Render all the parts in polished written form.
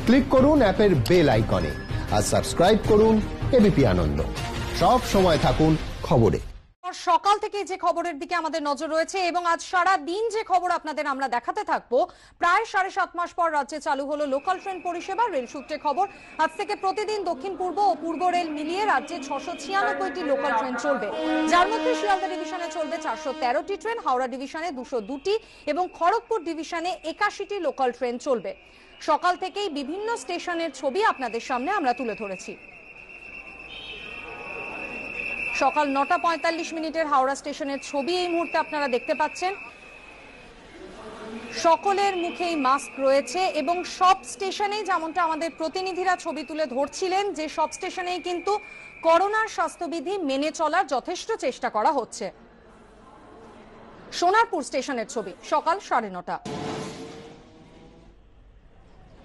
Click করুন অ্যাপের bell আইকনে আর সাবস্ক্রাইব করুন এবিপি আনন্দ। সব সময় থাকুন খবরে। সকাল থেকে যে খবরের দিকে আমাদের নজর রয়েছে এবং আজ সারা দিন যে খবর আপনাদের আমরা দেখাতে থাকবো, প্রায় 7.5 মাস পর রাজ্যে চালু হলো লোকাল ট্রেন পরিষেবা। রেল সূত্রে খবর, আজ থেকে প্রতিদিন দক্ষিণ পূর্ব ও পূর্ব রেল মিলিয়ে রাজ্যে 696টি লোকাল ট্রেন চলবে, যার মধ্যে শিয়ালদা ডিভিশনে চলবে 413টি ট্রেন, হাওড়া ডিভিশনে 202টি এবং খড়গপুর ডিভিশনে 81টি লোকাল ট্রেন চলবে। সকাল থেকেই বিভিন্ন স্টেশনের ছবি আপনাদের সামনে আমরা তুলে ধরেছি। সকাল 9:45 হাওড়া স্টেশনের ছবি এই মুহূর্তে আপনারা দেখতে পাচ্ছেন। সকলের মুখেই মাস্ক রয়েছে এবং সব স্টেশনেই, যেমনটা আমাদের প্রতিনিধিরা ছবি তুলে ধরছিলেন, যে সব স্টেশনেই কিন্তু করোনার স্বাস্থ্যবিধি মেনে চলার যথেষ্ট চেষ্টা করা হচ্ছে। সোনারপুর স্টেশনের ছবি সকাল 9:30।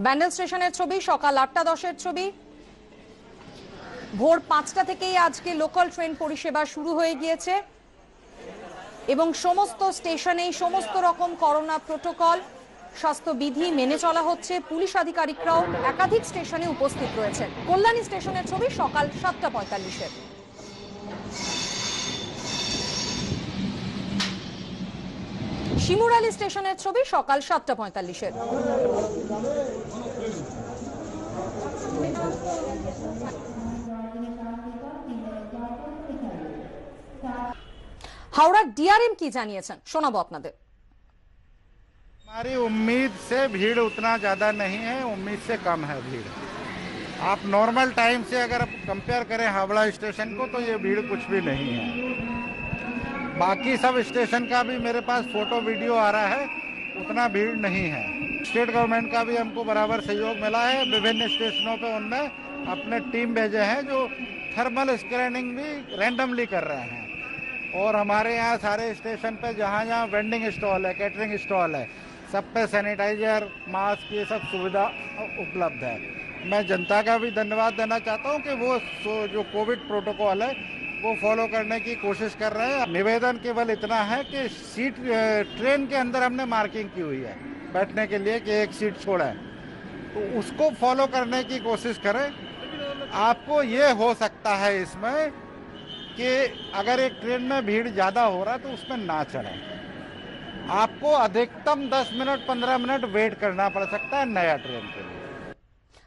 ব্যান্ডেল স্টেশনের ছবি সকাল 8:10 ছবি। ভোর 5টা থেকেই আজকে লোকাল ট্রেন পরিষেবা শুরু হয়ে গিয়েছে এবং সমস্ত স্টেশনেই সমস্ত রকম করোনা প্রোটোকল, স্বাস্থ্যবিধি মেনে চলা হচ্ছে। পুলিশ আধিকারিকরাও একাধিক স্টেশনে উপস্থিত রয়েছেন। কল্যাণী স্টেশনের ছবি সকাল 7:45। শিমুরালী স্টেশনের ছবি সকাল 7:45। हावड़ा डीआरएम की जानिएছেন, শোনাবো আপনাদের। हमारी उम्मीद से भीड़ उतना ज़्यादा नहीं है, उम्मीद से कम है भीड़। आप नॉर्मल टाइम से अगर कंपेयर करें हावड़ा स्टेशन को तो ये भीड़ कुछ भी नहीं है। बाकी सब स्टेशन का भी मेरे पास फोटो वीडियो आ रहा है, उतना भीड़ नहीं है। स्टेट गवर्नमेंट का भी हमको बराबर सहयोग मिला है। विभिन्न स्टेशनों पे उनने अपने टीम भेजे हैं जो थर्मल स्क्रीनिंग भी रैंडमली कर रहे हैं। और हमारे यहाँ सारे स्टेशन पे जहाँ जहाँ वेंडिंग स्टॉल है, कैटरिंग स्टॉल है, सब पे सैनिटाइजर, मास्क, ये सब सुविधा उपलब्ध है। मैं जनता का भी धन्यवाद देना चाहता हूँ कि वो जो कोविड प्रोटोकॉल है वो फॉलो करने की कोशिश कर रहे हैं। निवेदन केवल इतना है कि सीट ट्रेन के अंदर हमने मार्किंग की हुई है बैठने के लिए कि एक सीट छोड़ा है, तो उसको फॉलो करने की कोशिश करें। आपको ये हो सकता है इसमें कि अगर एक ट्रेन में भीड़ ज़्यादा हो रहा है तो उसमें ना चलें। आपको अधिकतम 10 मिनट 15 मिनट वेट करना पड़ सकता है नया ट्रेन के लिए।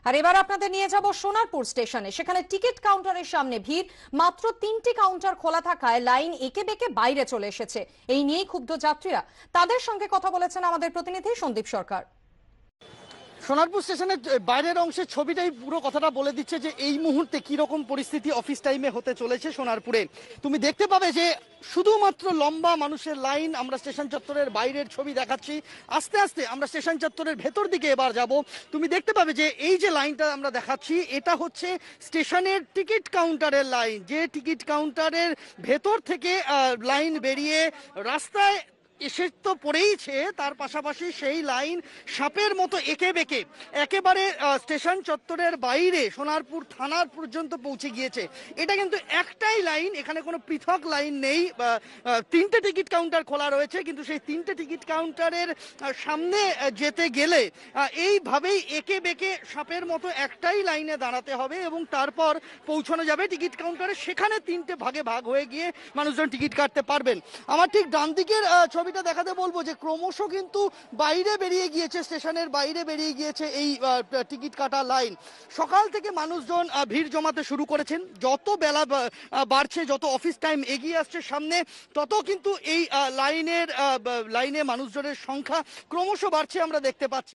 আর এবার আপনাদের নিয়ে যাব সোনারপুর স্টেশনে। সেখানে টিকিট কাউন্টারের সামনে ভিড়, মাত্র 3টি কাউন্টার খোলা থাকায় লাইন একে বেঁকে বাইরে চলে এসেছে। এই নিয়েই ক্ষুব্ধ যাত্রীরা। তাদের সঙ্গে কথা বলেছেন আমাদের প্রতিনিধি সন্দীপ সরকার। সোনারপুর স্টেশনের বাইরের অংশের ছবিটাই পুরো কথাটা বলে দিচ্ছে যে এই মুহূর্তে কি রকম পরিস্থিতি অফিস টাইমে হতে চলেছে সোনারপুরে। তুমি দেখতে পাবে যে শুধুমাত্র লম্বা মানুষের লাইন। আমরা স্টেশন চত্বরের বাইরের ছবি দেখাচ্ছি। আস্তে আস্তে আমরা স্টেশন চত্বরের ভেতর দিকে এবার যাব। তুমি দেখতে পাবে যে এই যে লাইনটা আমরা দেখাচ্ছি, এটা হচ্ছে স্টেশনের টিকিট কাউন্টারের লাইন। যে টিকিট কাউন্টারের ভেতর থেকে লাইন বেরিয়ে রাস্তায় এসে তো পড়েইছে, তার পাশাপাশি সেই লাইন সাপের মতো এঁকে বেঁকে একেবারে স্টেশন চত্বরের বাইরে সোনারপুর থানার পর্যন্ত পৌঁছে গিয়েছে। এটা কিন্তু একটাই লাইন, এখানে কোনো পৃথক লাইন নেই। 3টে টিকিট কাউন্টার খোলা রয়েছে, কিন্তু সেই 3টে টিকিট কাউন্টারের সামনে যেতে গেলে এইভাবেই এঁকে বেঁকে সাপের মতো একটাই লাইনে দাঁড়াতে হবে এবং তারপর পৌঁছানো যাবে টিকিট কাউন্টারে। সেখানে 3টে ভাগে ভাগ হয়ে গিয়ে মানুষজন টিকিট কাটতে পারবেন। আমার ঠিক ডান দিকের ছবিটা দেখাতে বলবো যে ক্রমশ কিন্তু বাইরে বেরিয়ে গিয়েছে, স্টেশনের বাইরে বেরিয়ে গিয়েছে এই টিকিট কাটা লাইন। সকাল থেকে মানুষজন ভিড় জমাতে শুরু করেছেন। যত বেলা বাড়ছে, যত অফিস টাইম এগিয়ে আসছে সামনে, তত কিন্তু এই লাইনে মানুষজনের সংখ্যা ক্রমশ বাড়ছে আমরা দেখতে পাচ্ছি।